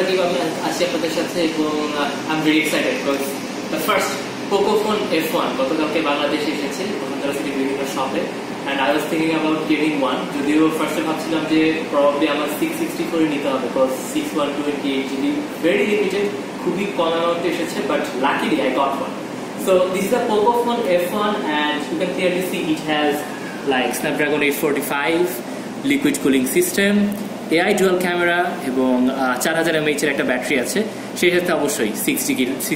Pradeep, I'm আপনাদের সাথে এবং I'm very excited because the first Poco phone F1 গতকালকে বাংলাদেশে এসেছে ওখানকার থেকে বিভিন্ন শপে and I was thinking about getting one যদিও ফার্স্টে ভাবছিলাম যে probably আমার 664 এ নিতে হবে because 6128 GB very limited খুবই কম অ্যামাউন্টে এসেছে but luckily I got one. So this is a Poco phone F1 and you can clearly see it has like Snapdragon 845 liquid cooling system, AI dual camera এবং 4000 mAh এর একটা battery আছে সেই সাথে অবশ্যই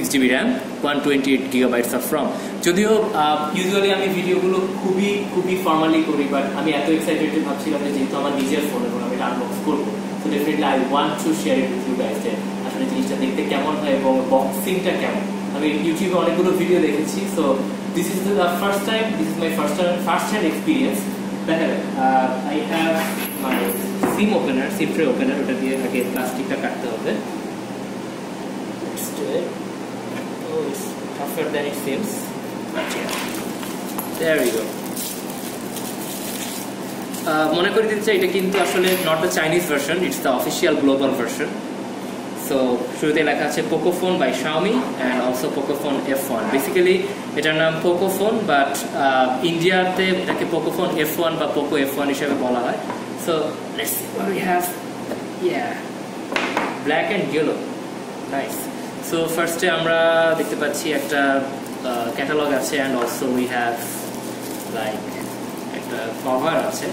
6GB RAM 128GB of ROM যদিও usually আমি ভিডিওগুলো খুবই ফর্মালি করি বাট আমি এত এক্সাইটেড ভাবছিলাম যে যেহেতু আমার নিজের ফোন এবং আমি এটা আনবক্স করব so definitely I want to share it with you guys যে আসলে জিনিসটা দেখতে কেমন হয় এবং বক্সিংটা কেমন আমি ইউটিউবে অনেকগুলো ভিডিও দেখেছি so this is the first time this is my first hand experience দেখেন I have my sim opener sim tray opener ওটা দিয়ে আগে প্লাস্টিকটা কাটতে হবে let's do it oh it's tougher than it seems but yeah there we go মনে করে দিতে চাই এটা কিন্তু আসলে not the Chinese version it's the official global version so শুরুতে লেখা আছে Poco phone by Xiaomi and also Poco phone F1 basically এটার নাম Poco phone but ইন্ডিয়াতে এটাকে Poco phone F1 বা Poco F1 হিসেবে বলা হয় so let's see what we have yeah black and yellow nice so first আমরা দেখতে পাচ্ছি একটা ক্যাটালগ আছে and also we have like একটা কভার আছে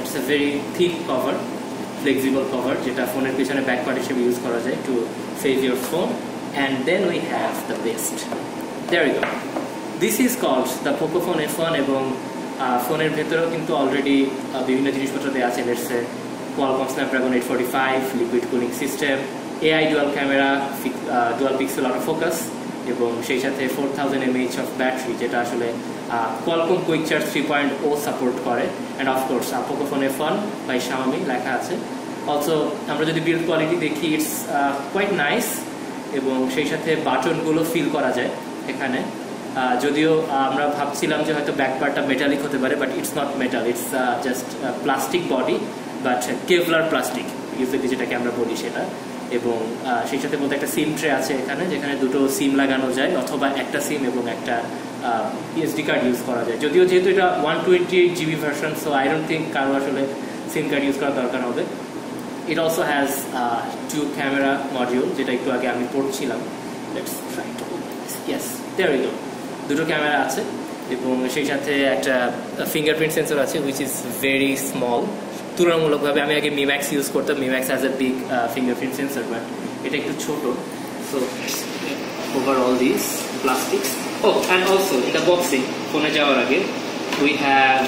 it's a very thick cover flexible cover যেটা ফোনের পিছনে ব্যাক পার্ট হিসেবে ইউজ করা যায় to save your phone and then we have the best there we go this is called the Poco phone F1 এবং ফোনের ভেতরেও কিন্তু অলরেডি বিভিন্ন জিনিসপত্র দেওয়া আছে let's say Qualcomm Snapdragon 845 liquid cooling system AI dual camera dual pixel autofocus এবং সেই সাথে 4000 mAh of battery যেটা আসলে Qualcomm Quick Charge 3.0 সাপোর্ট করে and of course Poco phone F1 by Xiaomi লেখা আছে also আমরা যদি বিল্ড কোয়ালিটি দেখি it's quite nice এবং সেই সাথে বাটনগুলো ফিল করা যায় এখানে যদিও আমরা ভাবছিলাম যে হয়তো ব্যাক পার্টটা মেটালিক হতে পারে but it's not metal it's just plastic body but Kevlar plastic usually যেটাকে আমরা বলি সেটা এবং সেই সাথে মধ্যে একটা সিম ট্রে আছে এখানে যেখানে দুটো সিম লাগানো যায় অথবা একটা সিম এবং একটা এসডি কার্ড ইউজ করা যায় যদিও যেহেতু এটা 128GB version so I don't think কারো আসলে সিম কার্ড ইউজ করার দরকার হবে it also has two camera module যেটা একটু আগে আমি পড়ছিলাম let's try to yes there we go দুটো ক্যামেরা আছে এবং সেই সাথে একটা ফিঙ্গারপ্রিন্ট সেন্সর আছে হুইচ ইজ ভেরি স্মল তুলনামূলকভাবে আমি আগে মিম্যাক্স ইউজ করতাম Mi Max has a big fingerprint sensor but এটা একটু ছোট so overall this plastics O and also এটা বক্সিং ফোনে যাওয়ার আগে we have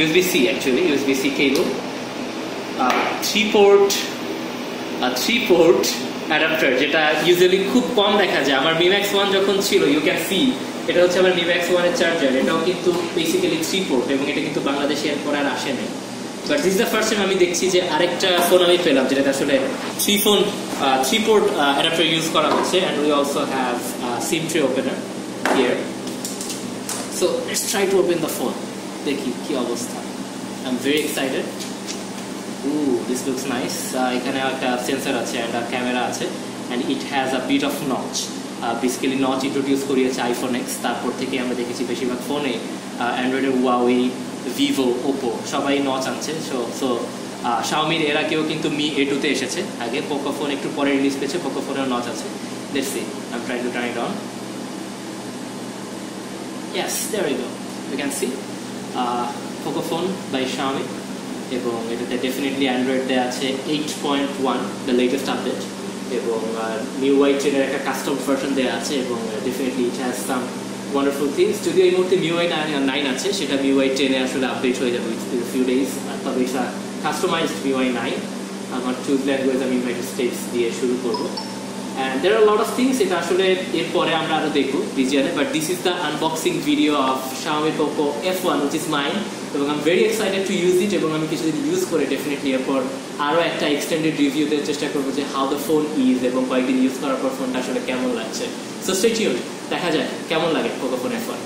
USB-C actually USB-C cable 3-port adapter যেটা ইউজুয়ালি খুব কম দেখা যায় আমার মিম্যাক্স 1 যখন ছিল ইউ ক্যান সি এটা হচ্ছে আমার মিম্যাক্স 1 এর চার্জার এটাও কিন্তু বেসিক্যালি 3-port এবং এটা কিন্তু বাংলাদেশে এরপর আর আসে নাই but this is the first time আমি দেখছি যে আরেকটা ফোন আমি পেলাম যেটাতে আসলে 3-port অ্যাডাপ্টার ইউজ করা হচ্ছে and we also have SIM tray opener here so let's try to open the phone দেখি কি অবস্থা I'm very excited ooh this looks nice এখানে একটা সেন্সর আছে and a ক্যামেরা আছে and it has a bit of notch basically notch introduce করিয়েছে iPhone x তারপর থেকে আমরা দেখেছি বেশিরভাগ ফোনে অ্যান্ড্রয়েডের Huawei Vivo Oppo সবাই নচ আনছে সো Xiaomiর এর আগেও কিন্তু Mi A2 তে এসেছে আগে Poco ফোন একটু পরে রিলিজ পেয়েছে Poco ফোনেও নচ আছে let's see I'm trying to turn it on yes there we go you can see Poco phone by Xiaomi এবং এটাতে ডেফিনেটলি অ্যান্ড্রয়েড দেওয়া আছে 8.1 দ্য লেটেস্ট আপডেট এবং MIUI 10 এর একটা কাস্টম ভার্সন দেওয়া আছে এবং definitely it has some wonderful things যদিও এই মুহূর্তে MIUI 9 আছে সেটা MIUI 10 এ আসলে আপডেট হয়ে যাবে উইথ ফিউ ডেজ তবে এটা কাস্টমাইজড MIUI 9 আমার চুজ ল্যাঙ্গুয়েজ আমি ইউনাইটেড স্টেটস দিয়ে শুরু করবো and there are a lot of things এটা আসলে এরপরে আমরা আরো দেখব ভিডিওতে but this is the unboxing video of Xiaomi Poco F1 which is mine এবং I'm very excited to use it এবং আমি কিছুদিন ইউজ করে ডেফিনেটলি এরপর আরো একটা এক্সটেন্ডেড রিভিউ দেওয়ার চেষ্টা করব যে how the phone is এবং কয়েকদিন ইউজ করার পর ফোনটা আসলে কেমন লাগছে so stay tuned দেখা যায় কেমন লাগে Poco phone F1